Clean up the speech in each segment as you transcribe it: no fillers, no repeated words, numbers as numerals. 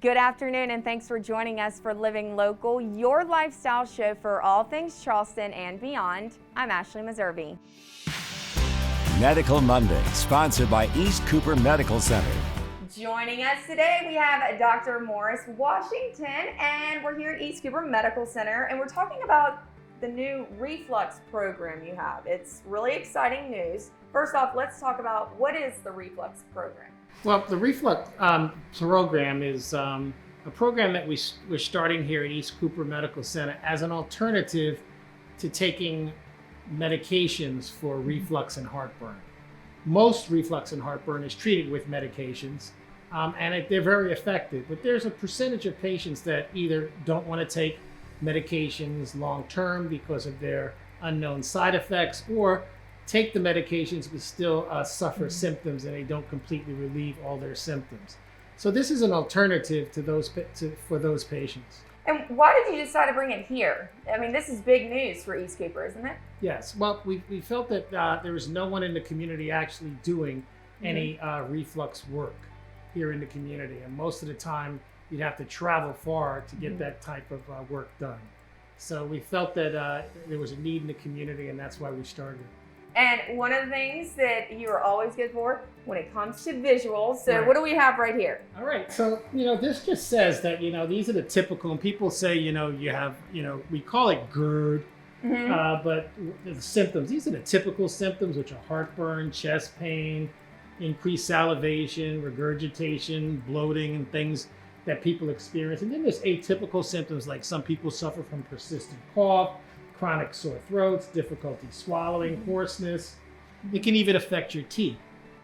Good afternoon, and thanks for joining us for Living Local, your lifestyle show for all things Charleston and beyond. I'm Ashley Meservey. Medical Monday, sponsored by East Cooper Medical Center. Joining us today, we have Dr. Morris Washington, and we're here at East Cooper Medical Center, and we're talking about the new Reflux program you have. It's really exciting news. First off, let's talk about what is the Reflux program? Well, the Reflux program is a program that we're starting here at East Cooper Medical Center as an alternative to taking medications for reflux and heartburn. Most reflux and heartburn is treated with medications, and they're very effective. But there's a percentage of patients that either don't want to take medications long term because of their unknown side effects, or take the medications but still suffer symptoms and they don't completely relieve all their symptoms. So this is an alternative to for those patients. And why did you decide to bring it here? I mean, this is big news for East Cooper, isn't it? Yes. Well, we felt that there was no one in the community actually doing any reflux work here in the community. And most of the time, you'd have to travel far to get that type of work done. So we felt that there was a need in the community, and that's why we started. And one of the things that you are always good for when it comes to visuals. So Right. What do we have right here? All right. So, this just says that, these are the typical, and people say, you have, we call it GERD, but the symptoms, these are the typical symptoms, which are heartburn, chest pain, increased salivation, regurgitation, bloating, and things that people experience. And then there's atypical symptoms, like some people suffer from persistent cough, chronic sore throats, difficulty swallowing, hoarseness. It can even affect your teeth.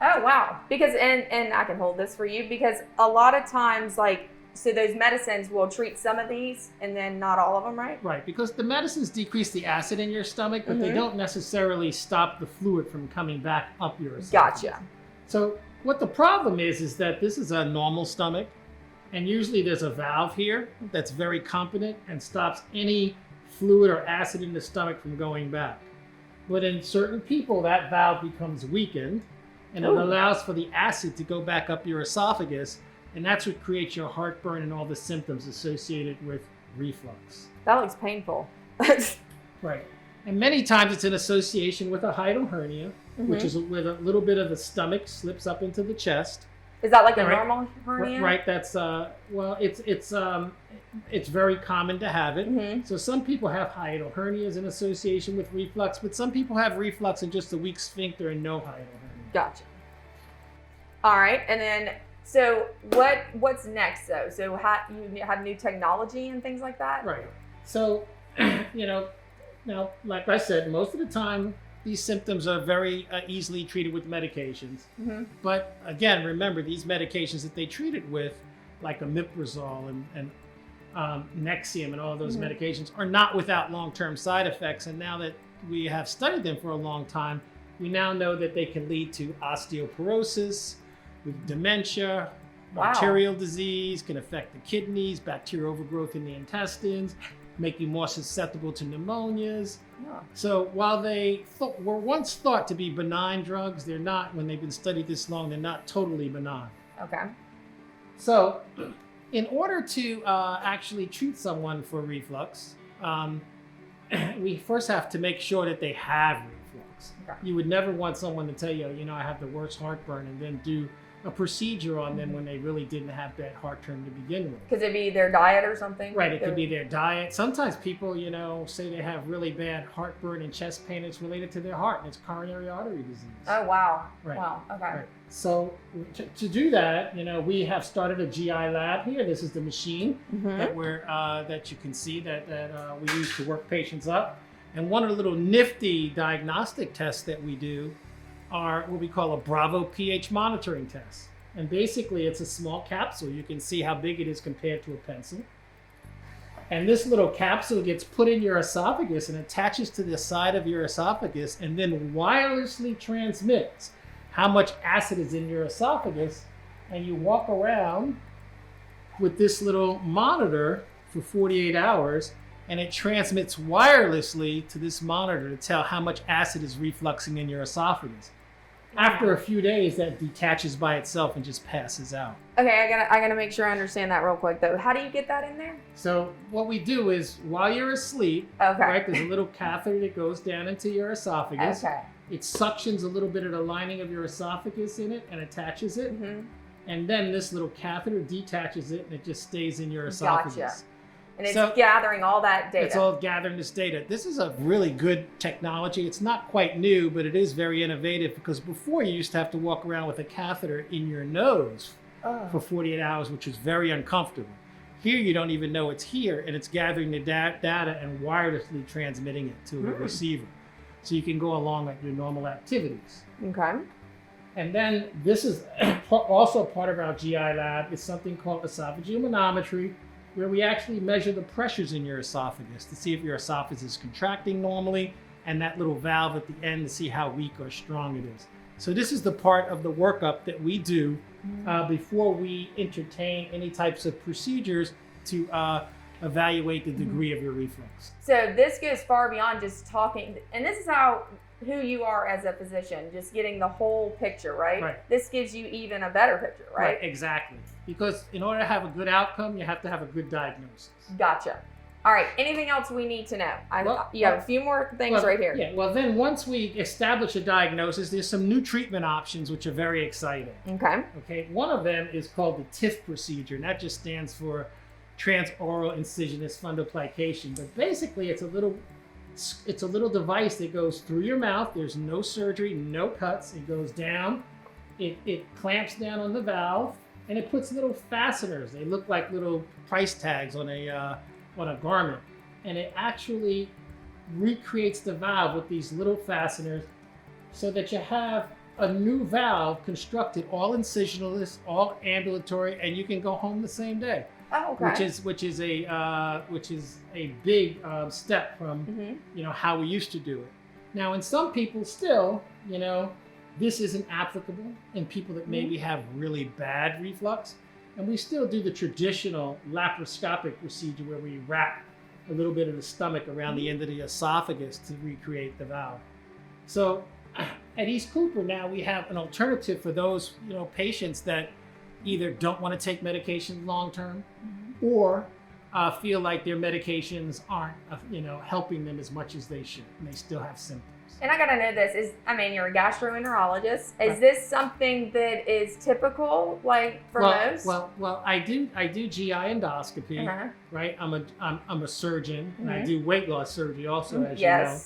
Oh, wow. Because, and I can hold this for you, because a lot of times, so those medicines will treat some of these and then not all of them, right? Right, because the medicines decrease the acid in your stomach, but they don't necessarily stop the fluid from coming back up your esophagus. Gotcha. So what the problem is that this is a normal stomach, and usually there's a valve here that's very competent and stops any fluid or acid in the stomach from going back. But in certain people, that valve becomes weakened, and it allows for the acid to go back up your esophagus, and that's what creates your heartburn and all the symptoms associated with reflux. That looks painful. Right. And many times it's in association with a hiatal hernia, which is with a little bit of the stomach slips up into the chest. Is that like a normal hernia? Right. That's it's very common to have it. So some people have hiatal hernias in association with reflux, but some people have reflux and just a weak sphincter and no hiatal hernia. Gotcha. All right, and then so what's next though? So you have new technology and things like that? Right. So now, like I said, most of the time these symptoms are very easily treated with medications. But again, remember, these medications that they treat it with, like omeprazole and Nexium and all those medications, are not without long-term side effects. And now that we have studied them for a long time, we now know that they can lead to osteoporosis, with dementia, arterial disease, can affect the kidneys, bacterial overgrowth in the intestines, make you more susceptible to pneumonias. So while they were once thought to be benign drugs, they're not, when they've been studied this long, they're not totally benign. Okay. So in order to actually treat someone for reflux, we first have to make sure that they have reflux. Okay. You would never want someone to tell you, I have the worst heartburn, and then do a procedure on them when they really didn't have that heartburn to begin with. Could it be their diet or something? Right, it could be their diet. Sometimes people, say they have really bad heartburn and chest pain. It's related to their heart, and it's coronary artery disease. Oh, wow. Right. Wow, okay. Right. So to do that, we have started a GI lab here. This is the machine that you can see that we use to work patients up. And one of the little nifty diagnostic tests that we do are what we call a Bravo pH monitoring test. And basically it's a small capsule. You can see how big it is compared to a pencil. And this little capsule gets put in your esophagus and attaches to the side of your esophagus, and then wirelessly transmits how much acid is in your esophagus. And you walk around with this little monitor for 48 hours, and it transmits wirelessly to this monitor to tell how much acid is refluxing in your esophagus. after a few days, that detaches by itself and just passes out. Okay, I gotta make sure I understand that real quick though. How do you get that in there? So what we do is, while you're asleep, Okay. right, there's a little catheter that goes down into your esophagus. Okay. It suctions a little bit of the lining of your esophagus in it and attaches it. Mm-hmm. And then this little catheter detaches it and it just stays in your esophagus. Gotcha. And it's So- gathering all that data. It's all gathering this data. This is a really good technology. It's not quite new, but it is very innovative, because before you used to have to walk around with a catheter in your nose for 48 hours, which is very uncomfortable. Here you don't even know it's here, and it's gathering the data and wirelessly transmitting it to a receiver. So you can go along with your normal activities. Okay. And then this is also part of our GI lab. It's something called esophageal manometry, where we actually measure the pressures in your esophagus to see if your esophagus is contracting normally, and that little valve at the end to see how weak or strong it is. So this is the part of the workup that we do before we entertain any types of procedures to evaluate the degree of your reflux. So this goes far beyond just talking, and this is who you are as a physician, just getting the whole picture, right? Right. This gives you even a better picture, right? Exactly. Because in order to have a good outcome, you have to have a good diagnosis. Gotcha. All right. Anything else we need to know? You have a few more things right here. Yeah. Well, then once we establish a diagnosis, there's some new treatment options which are very exciting. Okay. Okay. One of them is called the TIF procedure, and that just stands for transoral incisionist fundoplication. But basically, it's a little device that goes through your mouth. There's no surgery, no cuts. It goes down. It clamps down on the valve, and it puts little fasteners. They look like little price tags on a garment, and it actually recreates the valve with these little fasteners, so that you have a new valve constructed, all incisionless, all ambulatory, and you can go home the same day. Oh, okay. Which is a big step from how we used to do it. Now, in some people still, this isn't applicable in people that maybe have really bad reflux, and we still do the traditional laparoscopic procedure where we wrap a little bit of the stomach around the end of the esophagus to recreate the valve. So at East Cooper now we have an alternative for those patients that either don't want to take medications long term, or feel like their medications aren't helping them as much as they should, and they still have symptoms. And I gotta know this you're a gastroenterologist. Is this something that is typical, like for most? Well, I do GI endoscopy, right? I'm a surgeon, and I do weight loss surgery also, as you know.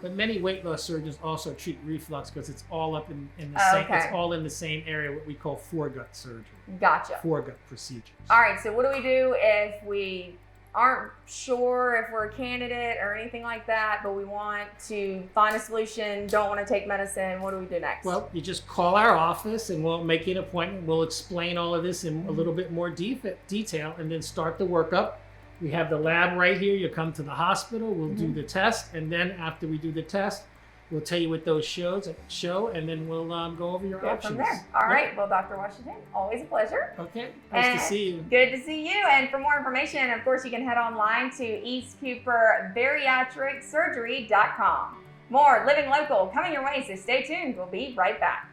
But many weight loss surgeons also treat reflux because it's all up in the same. Okay. It's all in the same area, what we call foregut surgery. Gotcha. Foregut procedures. All right. So what do we do if we aren't sure if we're a candidate or anything like that, but we want to find a solution, don't want to take medicine? What do we do next? Well, you just call our office and we'll make you an appointment. We'll explain all of this in a little bit more detail, and then start the workup. We have the lab right here. You come to the hospital, we'll do the test, and then after we do the test, we'll tell you what those show, and then we'll go over your options. From there. All right. Well, Dr. Washington, always a pleasure. Okay. Nice to see you. Good to see you. And for more information, of course, you can head online to eastcooperbariatricsurgery.com. More Living Local coming your way, so stay tuned. We'll be right back.